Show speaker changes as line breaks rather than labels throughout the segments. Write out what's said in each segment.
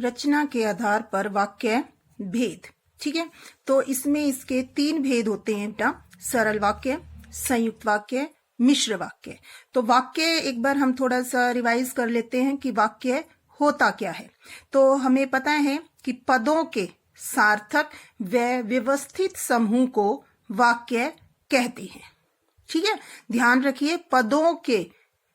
रचना के आधार पर वाक्य भेद। ठीक है, तो इसमें इसके 3 भेद होते हैं बेटा, सरल वाक्य, संयुक्त वाक्य, मिश्र वाक्य। तो वाक्य एक बार हम थोड़ा सा रिवाइज कर लेते हैं कि वाक्य होता क्या है। तो हमें पता है कि पदों के सार्थक व व्यवस्थित समूह को वाक्य कहते हैं। ठीक है, ध्यान रखिए, पदों के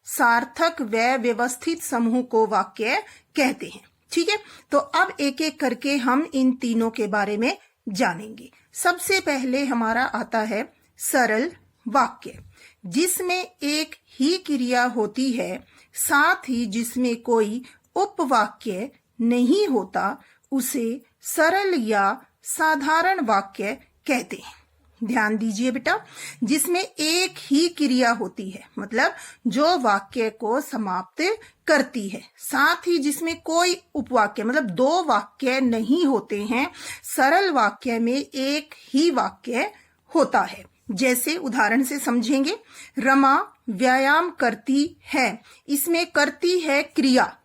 सार्थक व व्यवस्थित समूह को वाक्य कहते हैं। ठीक है, तो अब एक एक करके हम इन तीनों के बारे में जानेंगे। सबसे पहले हमारा आता है सरल वाक्य, जिसमें एक ही क्रिया होती है, साथ ही जिसमें कोई उपवाक्य नहीं होता, उसे सरल या साधारण वाक्य कहते हैं। ध्यान दीजिए बेटा, जिसमें एक ही क्रिया होती है, मतलब जो वाक्य को समाप्त करती है, साथ ही जिसमें कोई उपवाक्य मतलब 2 वाक्य नहीं होते हैं। सरल वाक्य में एक ही वाक्य होता है। जैसे उदाहरण से समझेंगे, रमा व्यायाम करती है, इसमें करती है क्रिया,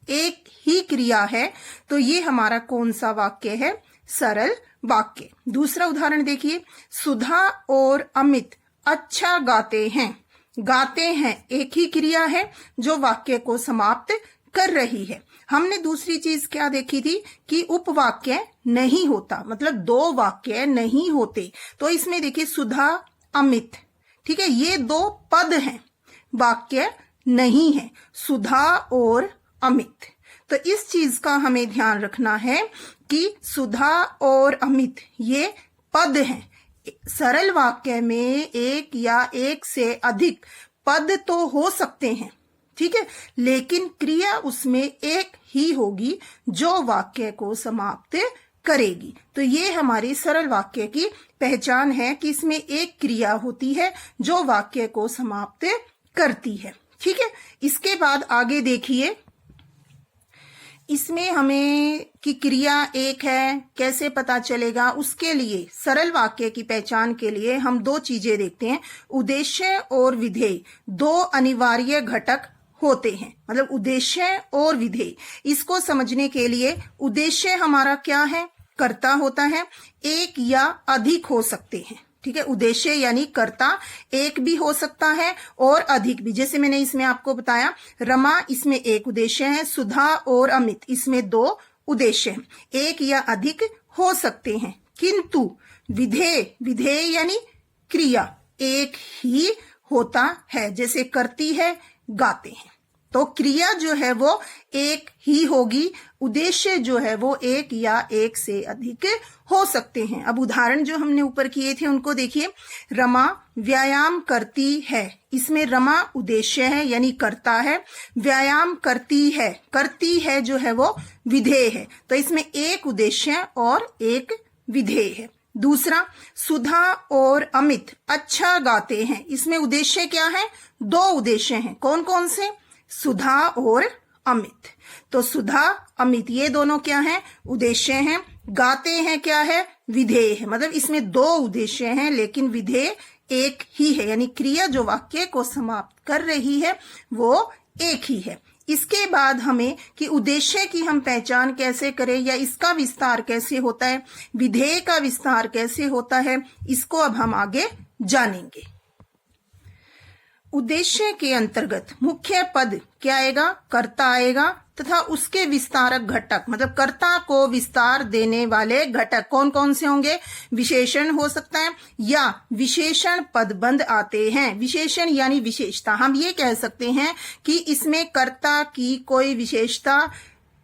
एक ही क्रिया है, तो ये हमारा कौन सा वाक्य है? सरल वाक्य। दूसरा उदाहरण देखिए, सुधा और अमित अच्छा गाते हैं। गाते हैं एक ही क्रिया है जो वाक्य को समाप्त कर रही है। हमने दूसरी चीज क्या देखी थी कि उपवाक्य नहीं होता, मतलब 2 वाक्य नहीं होते। तो इसमें देखिए सुधा अमित, ठीक है, ये 2 पद हैं, वाक्य नहीं है, सुधा और अमित। तो इस चीज का हमें ध्यान रखना है कि सुधा और अमित ये पद हैं। सरल वाक्य में एक या एक से अधिक पद तो हो सकते हैं, ठीक है, लेकिन क्रिया उसमें एक ही होगी जो वाक्य को समाप्त करेगी। तो ये हमारी सरल वाक्य की पहचान है कि इसमें एक क्रिया होती है जो वाक्य को समाप्त करती है। ठीक है, इसके बाद आगे देखिए, इसमें हमें कि क्रिया एक है कैसे पता चलेगा, उसके लिए सरल वाक्य की पहचान के लिए हम 2 चीजें देखते हैं। उद्देश्य और विधेय 2 अनिवार्य घटक होते हैं, मतलब उद्देश्य और विधेय। इसको समझने के लिए उद्देश्य हमारा क्या है? कर्ता होता है, एक या अधिक हो सकते हैं। ठीक है, उद्देश्य यानी कर्ता एक भी हो सकता है और अधिक भी। जैसे मैंने इसमें आपको बताया, रमा इसमें एक उद्देश्य है, सुधा और अमित इसमें 2 उद्देश्य हैं, एक या अधिक हो सकते हैं। किंतु विधेय, विधेय यानी क्रिया एक ही होता है, जैसे करती है, गाते हैं। तो क्रिया जो है वो एक ही होगी, उद्देश्य जो है वो एक या एक से अधिक हो सकते हैं। अब उदाहरण जो हमने ऊपर किए थे उनको देखिए, रमा व्यायाम करती है, इसमें रमा उद्देश्य है यानी करता है, व्यायाम करती है जो है वो विधेय है, तो इसमें एक उद्देश्य और एक विधेय है। दूसरा, सुधा और अमित अच्छा गाते हैं, इसमें उद्देश्य क्या है? 2 उद्देश्य हैं। कौन कौन से? सुधा और अमित। तो सुधा अमित ये दोनों क्या हैं? उद्देश्य हैं। गाते हैं क्या है? विधेय है, मतलब इसमें 2 उद्देश्य हैं लेकिन विधेय एक ही है, यानी क्रिया जो वाक्य को समाप्त कर रही है वो एक ही है। इसके बाद हमें कि उद्देश्य की हम पहचान कैसे करें या इसका विस्तार कैसे होता है, विधेय का विस्तार कैसे होता है, इसको अब हम आगे जानेंगे। उद्देश्य के अंतर्गत मुख्य पद क्या आएगा? कर्ता आएगा, तथा उसके विस्तारक घटक, मतलब कर्ता को विस्तार देने वाले घटक कौन कौन से होंगे? विशेषण हो सकता है या विशेषण पदबंध आते हैं। विशेषण यानी विशेषता, हम ये कह सकते हैं कि इसमें कर्ता की कोई विशेषता,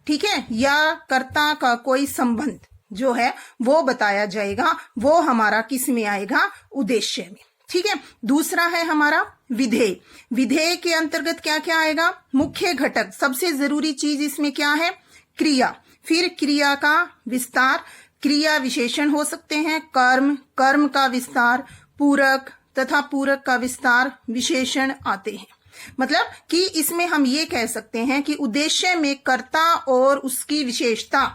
ठीक है, या कर्ता का कोई संबंध जो है वो बताया जाएगा, वो हमारा किस में आएगा? उद्देश्य में। ठीक है, दूसरा है हमारा विधेय। विधेय के अंतर्गत क्या क्या आएगा? मुख्य घटक, सबसे जरूरी चीज इसमें क्या है? क्रिया, फिर क्रिया का विस्तार, क्रिया विशेषण हो सकते हैं, कर्म, कर्म का विस्तार, पूरक तथा पूरक का विस्तार विशेषण आते हैं। मतलब कि इसमें हम ये कह सकते हैं कि उद्देश्य में कर्ता और उसकी विशेषता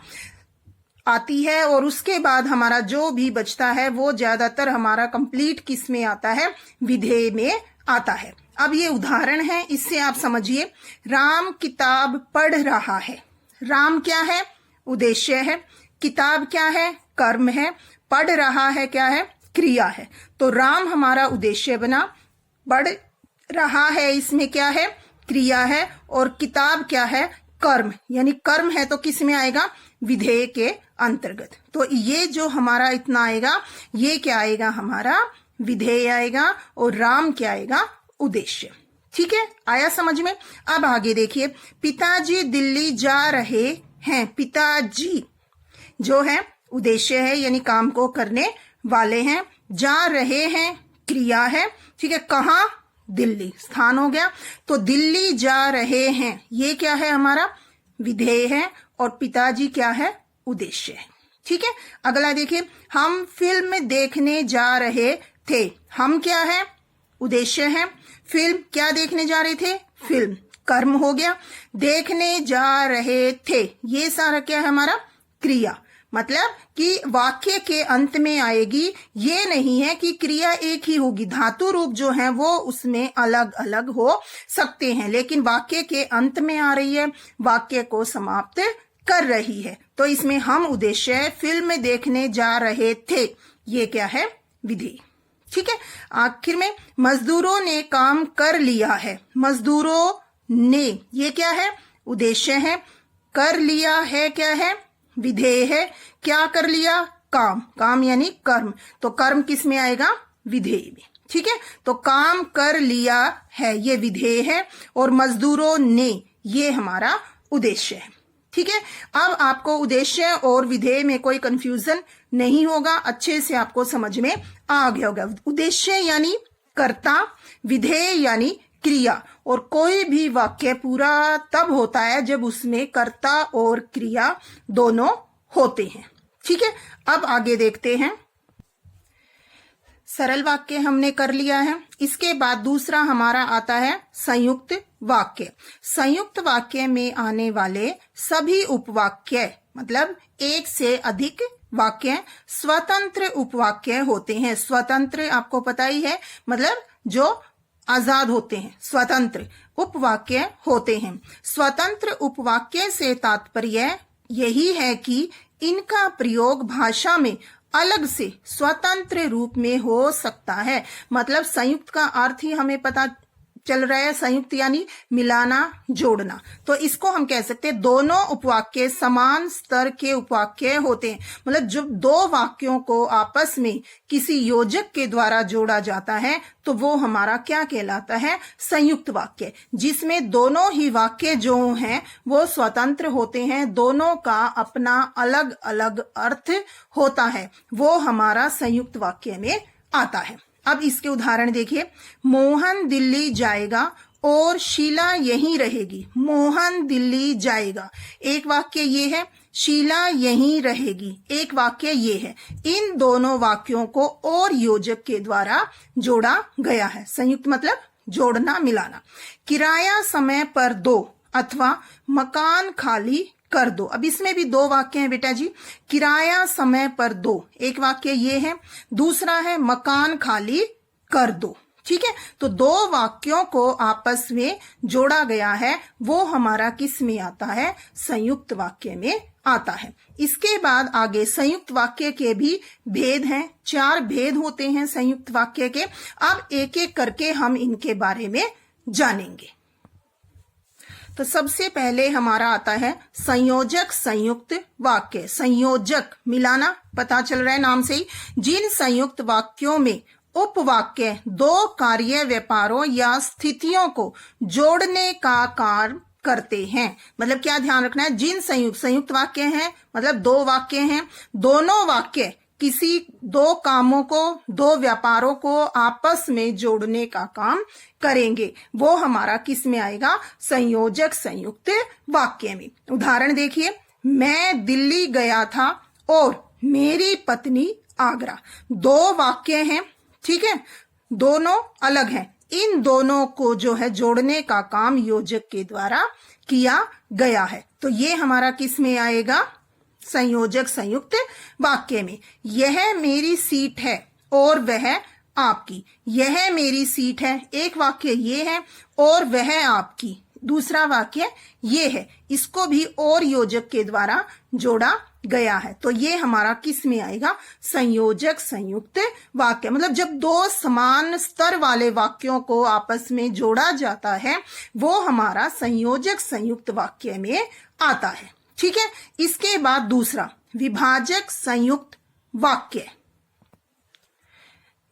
आती है और उसके बाद हमारा जो भी बचता है वो ज्यादातर हमारा कंप्लीट किस में आता है? विधेय में आता है। अब ये उदाहरण है, इससे आप समझिए, राम किताब पढ़ रहा है। राम क्या है? उद्देश्य है। किताब क्या है? कर्म है। पढ़ रहा है क्या है? क्रिया है। तो राम हमारा उद्देश्य बना, पढ़ रहा है इसमें क्या है? क्रिया है। और किताब क्या है? कर्म, यानी कर्म है तो किस में आएगा? विधेय के अंतर्गत। तो ये जो हमारा इतना आएगा, ये क्या आएगा? हमारा विधेय आएगा। और राम क्या आएगा? उद्देश्य। ठीक है, आया समझ में? अब आगे देखिए, पिताजी दिल्ली जा रहे हैं। पिताजी जो है उद्देश्य है, यानी काम को करने वाले हैं। जा रहे हैं क्रिया है। ठीक है, कहाँ? दिल्ली, स्थान हो गया। तो दिल्ली जा रहे हैं, ये क्या है? हमारा विधेय है। और पिताजी क्या है? उद्देश्य है। ठीक है, अगला देखिए, हम फिल्म देखने जा रहे थे। हम क्या है? उद्देश्य है। फिल्म क्या देखने जा रहे थे? फिल्म, कर्म हो गया। देखने जा रहे थे, ये सारा क्या है? हमारा क्रिया। मतलब कि वाक्य के अंत में आएगी, ये नहीं है कि क्रिया एक ही होगी। धातु रूप जो है वो उसमें अलग अलग हो सकते हैं, लेकिन वाक्य के अंत में आ रही है, वाक्य को समाप्त कर रही है। तो इसमें हम उद्देश्य है, फिल्म देखने जा रहे थे, ये क्या है? विधेय। ठीक है, आखिर में मजदूरों ने काम कर लिया है। मजदूरों ने, ये क्या है? उद्देश्य है। कर लिया है क्या है? विधेय है। क्या कर लिया? काम, काम यानी कर्म। तो कर्म किस में आएगा? विधेय में। ठीक है, तो काम कर लिया है, ये विधेय है। और मजदूरों ने, ये हमारा उद्देश्य है। ठीक है, अब आपको उद्देश्य और विधेय में कोई कंफ्यूजन नहीं होगा, अच्छे से आपको समझ में आ गया होगा। उद्देश्य यानी कर्ता, विधेय यानी क्रिया। और कोई भी वाक्य पूरा तब होता है जब उसमें कर्ता और क्रिया दोनों होते हैं। ठीक है, अब आगे देखते हैं। सरल वाक्य हमने कर लिया है। इसके बाद दूसरा हमारा आता है संयुक्त वाक्य। संयुक्त वाक्य में आने वाले सभी उपवाक्य, मतलब एक से अधिक वाक्य स्वतंत्र उपवाक्य होते हैं। स्वतंत्र आपको पता ही है, मतलब जो आजाद होते हैं, स्वतंत्र उपवाक्य होते हैं। स्वतंत्र उपवाक्य से तात्पर्य यही है कि इनका प्रयोग भाषा में अलग से स्वतंत्र रूप में हो सकता है। मतलब संयुक्त का अर्थ ही हमें पता चल रहा है, संयुक्त यानी मिलाना, जोड़ना। तो इसको हम कह सकते हैं दोनों उपवाक्य समान स्तर के उपवाक्य होते हैं। मतलब जब दो वाक्यों को आपस में किसी योजक के द्वारा जोड़ा जाता है तो वो हमारा क्या कहलाता है? संयुक्त वाक्य, जिसमें दोनों ही वाक्य जो हैं वो स्वतंत्र होते हैं, दोनों का अपना अलग अलग अर्थ होता है, वो हमारा संयुक्त वाक्य में आता है। अब इसके उदाहरण देखिए, मोहन दिल्ली जाएगा और शीला यहीं रहेगी। मोहन दिल्ली जाएगा, एक वाक्य ये है। शीला यहीं रहेगी, एक वाक्य ये है। इन दोनों वाक्यों को और योजक के द्वारा जोड़ा गया है। संयुक्त मतलब जोड़ना, मिलाना। किराया समय पर दो अथवा मकान खाली कर दो। अब इसमें भी दो वाक्य हैं बेटा जी। किराया समय पर दो, एक वाक्य ये है। दूसरा है मकान खाली कर दो। ठीक है, तो दो वाक्यों को आपस में जोड़ा गया है, वो हमारा किस में आता है? संयुक्त वाक्य में आता है। इसके बाद आगे संयुक्त वाक्य के भी भेद हैं। 4 भेद होते हैं संयुक्त वाक्य के। अब एक एक करके हम इनके बारे में जानेंगे। तो सबसे पहले हमारा आता है संयोजक संयुक्त वाक्य। संयोजक, मिलाना, पता चल रहा है नाम से ही। जिन संयुक्त वाक्यों में उपवाक्य दो कार्य, व्यापारों या स्थितियों को जोड़ने का कार्य करते हैं। मतलब क्या ध्यान रखना है? जिन संयुक्त वाक्य हैं, मतलब दो वाक्य हैं, दोनों वाक्य किसी दो कामों को, दो व्यापारों को आपस में जोड़ने का काम करेंगे, वो हमारा किस में आएगा? संयोजक संयुक्त वाक्य में। उदाहरण देखिए, मैं दिल्ली गया था और मेरी पत्नी आगरा। दो वाक्य हैं, ठीक है, दोनों अलग हैं। इन दोनों को जो है जोड़ने का काम योजक के द्वारा किया गया है। तो ये हमारा किस में आएगा? संयोजक संयुक्त वाक्य में। यह मेरी सीट है और वह आपकी। यह मेरी सीट है, एक वाक्य ये है, और वह आपकी, दूसरा वाक्य ये है, इसको भी और योजक के द्वारा जोड़ा गया है। तो ये हमारा किस में आएगा? संयोजक संयुक्त वाक्य। मतलब जब दो समान स्तर वाले वाक्यों को आपस में जोड़ा जाता है वो हमारा संयोजक संयुक्त वाक्य में आता है। ठीक है। इसके बाद दूसरा विभाजक संयुक्त वाक्य।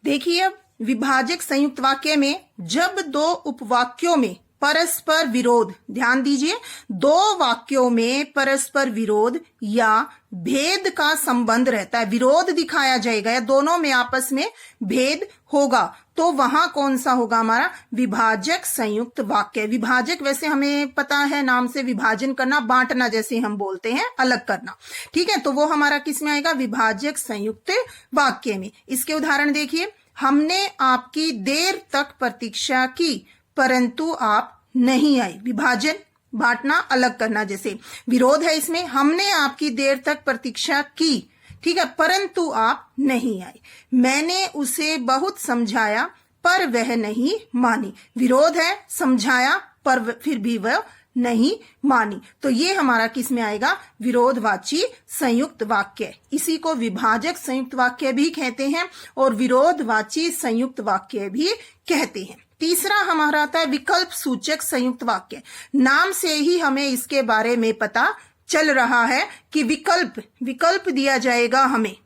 देखिए अब विभाजक संयुक्त वाक्य में जब दो उपवाक्यों में परस्पर विरोध, ध्यान दीजिए, दो वाक्यों में परस्पर विरोध या भेद का संबंध रहता है, विरोध दिखाया जाएगा या दोनों में आपस में भेद होगा, तो वहां कौन सा होगा? हमारा विभाजक संयुक्त वाक्य। विभाजक वैसे हमें पता है नाम से, विभाजन करना, बांटना जैसे हम बोलते हैं, अलग करना। ठीक है, तो वो हमारा किस में आएगा? विभाजक संयुक्त वाक्य में। इसके उदाहरण देखिए, हमने आपकी देर तक प्रतीक्षा की परंतु आप नहीं आए। विभाजन, बांटना, अलग करना जैसे। विरोध है इसमें, हमने आपकी देर तक प्रतीक्षा की, ठीक है, परंतु आप नहीं आए। मैंने उसे बहुत समझाया पर वह नहीं मानी। विरोध है, समझाया पर फिर भी वह नहीं मानी। तो ये हमारा किस में आएगा? विरोधवाची संयुक्त वाक्य। इसी को विभाजक संयुक्त वाक्य भी कहते हैं और विरोधवाची संयुक्त वाक्य भी कहते हैं। तीसरा हमारा आता है विकल्प सूचक संयुक्त वाक्य। नाम से ही हमें इसके बारे में पता चल रहा है कि विकल्प दिया जाएगा हमें।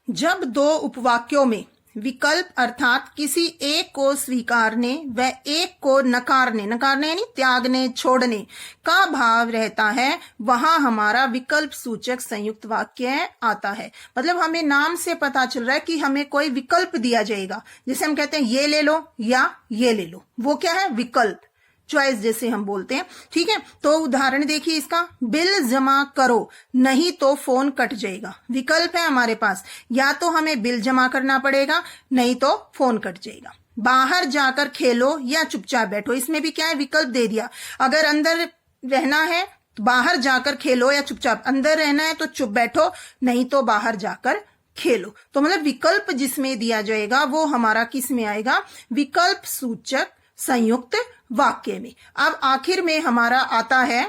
जब दो उपवाक्यों में विकल्प अर्थात किसी एक को स्वीकारने व एक को नकारने यानी त्यागने, छोड़ने का भाव रहता है, वहां हमारा विकल्प सूचक संयुक्त वाक्य आता है। मतलब हमें नाम से पता चल रहा है कि हमें कोई विकल्प दिया जाएगा। जैसे हम कहते हैं ये ले लो या ये ले लो, वो क्या है? विकल्प, चॉइस जैसे हम बोलते हैं। ठीक है, तो उदाहरण देखिए इसका, बिल जमा करो नहीं तो फोन कट जाएगा। विकल्प है हमारे पास, या तो हमें बिल जमा करना पड़ेगा नहीं तो फोन कट जाएगा। बाहर जाकर खेलो या चुपचाप बैठो, इसमें भी क्या है? विकल्प दे दिया। अगर अंदर रहना है तो बाहर जाकर खेलो या चुपचाप, अंदर रहना है तो चुप बैठो नहीं तो बाहर जाकर खेलो। तो मतलब विकल्प जिसमें दिया जाएगा वो हमारा किस में आएगा? विकल्प सूचक संयुक्त वाक्य में। अब आखिर में हमारा आता है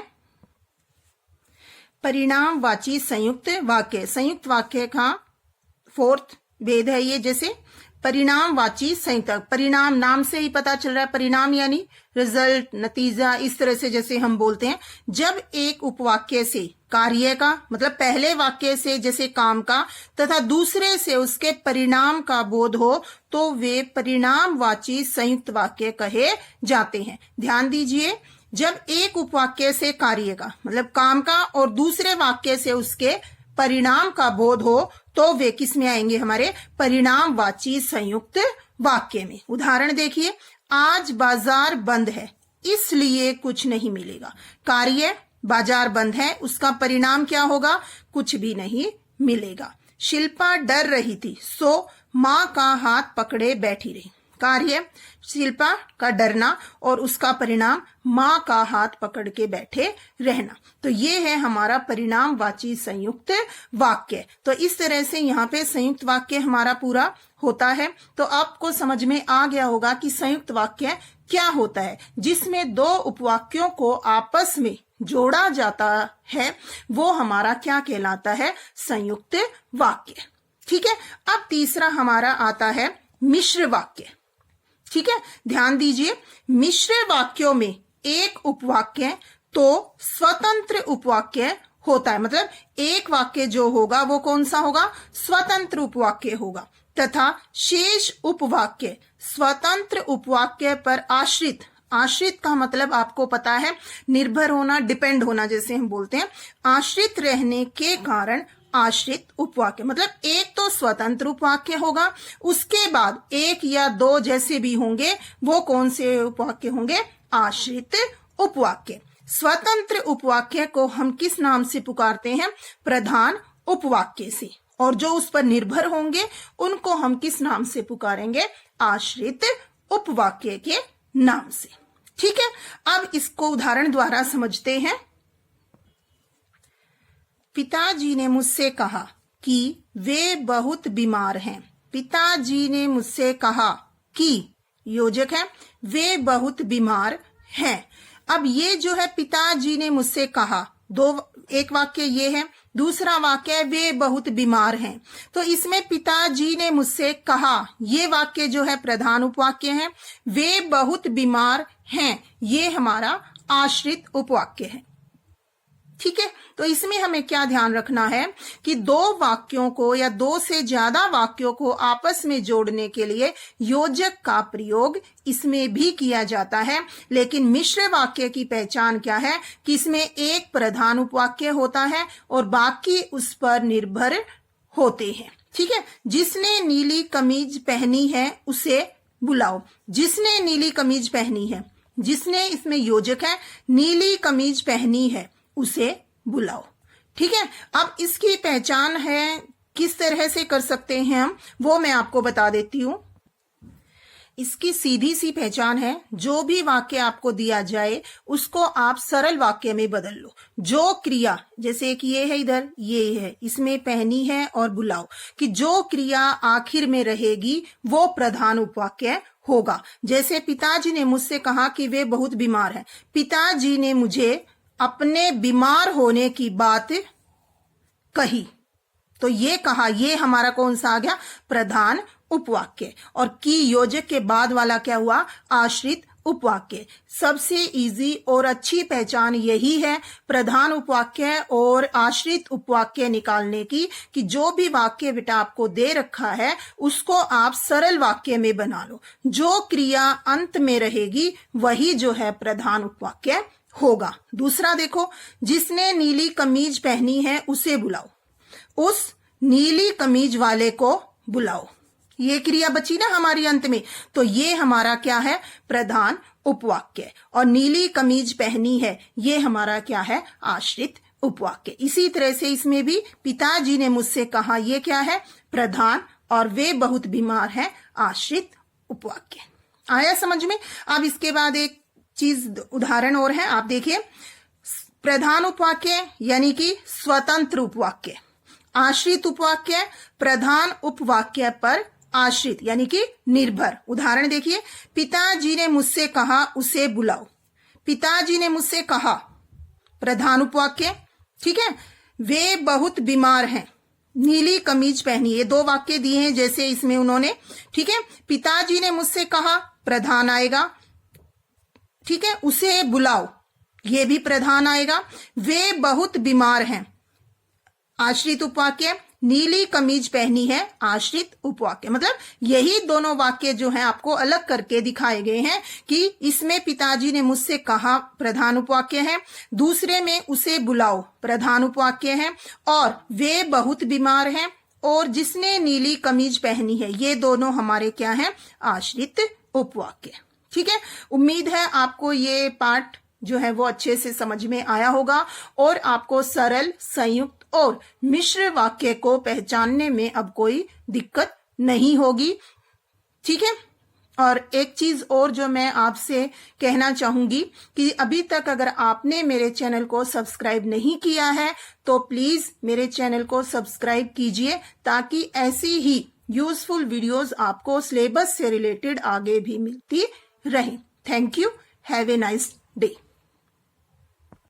परिणामवाची संयुक्त वाक्य। संयुक्त वाक्य का फोर्थ भेद है ये। जैसे परिणामवाची संयुक्त, परिणाम नाम से ही पता चल रहा है, परिणाम यानी रिजल्ट, नतीजा, इस तरह से जैसे हम बोलते हैं। जब एक उपवाक्य से कार्य का, मतलब पहले वाक्य से जैसे काम का तथा दूसरे से उसके परिणाम का बोध हो तो वे परिणामवाची संयुक्त वाक्य कहे जाते हैं। ध्यान दीजिए, जब एक उपवाक्य से कार्य का मतलब काम का और दूसरे वाक्य से उसके परिणाम का बोध हो तो वे किस में आएंगे? हमारे परिणामवाची संयुक्त वाक्य में। उदाहरण देखिए, आज बाजार बंद है इसलिए कुछ नहीं मिलेगा। कार्य बाजार बंद है, उसका परिणाम क्या होगा? कुछ भी नहीं मिलेगा। शिल्पा डर रही थी सो मां का हाथ पकड़े बैठी रही। कार्य शिल्पा का डरना और उसका परिणाम मां का हाथ पकड़ के बैठे रहना। तो ये है हमारा परिणामवाची संयुक्त वाक्य। तो इस तरह से यहाँ पे संयुक्त वाक्य हमारा पूरा होता है। तो आपको समझ में आ गया होगा कि संयुक्त वाक्य क्या होता है। जिसमें दो उपवाक्यों को आपस में जोड़ा जाता है वो हमारा क्या कहलाता है? संयुक्त वाक्य। ठीक है, अब तीसरा हमारा आता है मिश्र वाक्य। ठीक है, ध्यान दीजिए, मिश्र वाक्यों में एक उपवाक्य तो स्वतंत्र उपवाक्य होता है। मतलब एक वाक्य जो होगा वो कौन सा होगा? स्वतंत्र उपवाक्य होगा, तथा शेष उपवाक्य स्वतंत्र उपवाक्य पर आश्रित। आश्रित का मतलब आपको पता है निर्भर होना, डिपेंड होना जैसे हम बोलते हैं। आश्रित रहने के कारण आश्रित उपवाक्य, मतलब एक तो स्वतंत्र उपवाक्य होगा, उसके बाद एक या दो जैसे भी होंगे वो कौन से उपवाक्य होंगे? आश्रित उपवाक्य। स्वतंत्र उपवाक्य को हम किस नाम से पुकारते हैं? प्रधान उपवाक्य से। और जो उस पर निर्भर होंगे उनको हम किस नाम से पुकारेंगे? आश्रित उपवाक्य के नाम से। ठीक है, अब इसको उदाहरण द्वारा समझते हैं। पिताजी ने मुझसे कहा कि वे बहुत बीमार हैं। पिताजी ने मुझसे कहा कि, योजक है, वे बहुत बीमार हैं। अब ये जो है पिताजी ने मुझसे कहा, एक वाक्य ये है, दूसरा वाक्य है वे बहुत बीमार हैं। तो इसमें पिताजी ने मुझसे कहा, ये वाक्य जो है प्रधान उपवाक्य है। वे बहुत बीमार हैं, ये हमारा आश्रित उपवाक्य है। ठीक है, तो इसमें हमें क्या ध्यान रखना है कि दो वाक्यों को या दो से ज्यादा वाक्यों को आपस में जोड़ने के लिए योजक का प्रयोग इसमें भी किया जाता है। लेकिन मिश्र वाक्य की पहचान क्या है कि इसमें एक प्रधान उपवाक्य होता है और बाकी उस पर निर्भर होते हैं। ठीक है, जिसने नीली कमीज पहनी है उसे बुलाओ। जिसने नीली कमीज पहनी है, जिसने इसमें योजक है, नीली कमीज पहनी है उसे बुलाओ। ठीक है, अब इसकी पहचान है किस तरह से कर सकते हैं हम, वो मैं आपको बता देती हूं। इसकी सीधी सी पहचान है, जो भी वाक्य आपको दिया जाए उसको आप सरल वाक्य में बदल लो। जो क्रिया, जैसे कि ये है इधर, ये है, इसमें पहनी है और बुलाओ, कि जो क्रिया आखिर में रहेगी वो प्रधान उपवाक्य होगा। जैसे पिताजी ने मुझसे कहा कि वे बहुत बीमार हैं। पिताजी ने मुझे अपने बीमार होने की बात कही, तो ये कहा, ये हमारा कौन सा आ गया, प्रधान उपवाक्य। और की योजक के बाद वाला क्या हुआ, आश्रित उपवाक्य। सबसे इजी और अच्छी पहचान यही है प्रधान उपवाक्य और आश्रित उपवाक्य निकालने की, कि जो भी वाक्य बेटा आपको दे रखा है उसको आप सरल वाक्य में बना लो। जो क्रिया अंत में रहेगी वही जो है प्रधान उपवाक्य होगा। दूसरा देखो, जिसने नीली कमीज पहनी है उसे बुलाओ। उस नीली कमीज वाले को बुलाओ, ये क्रिया बची ना हमारी अंत में, तो ये हमारा क्या है, प्रधान उपवाक्य। और नीली कमीज पहनी है, ये हमारा क्या है, आश्रित उपवाक्य। इसी तरह से इसमें भी पिताजी ने मुझसे कहा, ये क्या है, प्रधान, और वे बहुत बीमार हैं, आश्रित उपवाक्य। आया समझ में। अब इसके बाद एक चीज उदाहरण और है, आप देखिए, प्रधान उपवाक्य यानी कि स्वतंत्र उपवाक्य, आश्रित उपवाक्य प्रधान उपवाक्य पर आश्रित यानी कि निर्भर। उदाहरण देखिए, पिताजी ने मुझसे कहा उसे बुलाओ। पिताजी ने मुझसे कहा, प्रधान उपवाक्य। ठीक है, वे बहुत बीमार हैं, नीली कमीज पहनी, ये दो वाक्य दिए हैं जैसे इसमें उन्होंने। ठीक है, पिताजी ने मुझसे कहा, प्रधान आएगा। ठीक है, उसे बुलाओ, ये भी प्रधान आएगा। वे बहुत बीमार हैं, आश्रित उपवाक्य। नीली कमीज पहनी है, आश्रित उपवाक्य। मतलब यही दोनों वाक्य जो हैं आपको अलग करके दिखाए गए हैं कि इसमें पिताजी ने मुझसे कहा प्रधान उपवाक्य है, दूसरे में उसे बुलाओ प्रधान उपवाक्य है, और वे बहुत बीमार हैं और जिसने नीली कमीज पहनी है, ये दोनों हमारे क्या हैं, आश्रित उपवाक्य। ठीक है, उम्मीद है आपको ये पाठ जो है वो अच्छे से समझ में आया होगा और आपको सरल, संयुक्त और मिश्र वाक्य को पहचानने में अब कोई दिक्कत नहीं होगी। ठीक है, और एक चीज और जो मैं आपसे कहना चाहूंगी कि अभी तक अगर आपने मेरे चैनल को सब्सक्राइब नहीं किया है तो प्लीज मेरे चैनल को सब्सक्राइब कीजिए, ताकि ऐसी ही यूजफुल वीडियोस आपको सिलेबस से रिलेटेड आगे भी मिलती रहे। Thank you, have a nice day.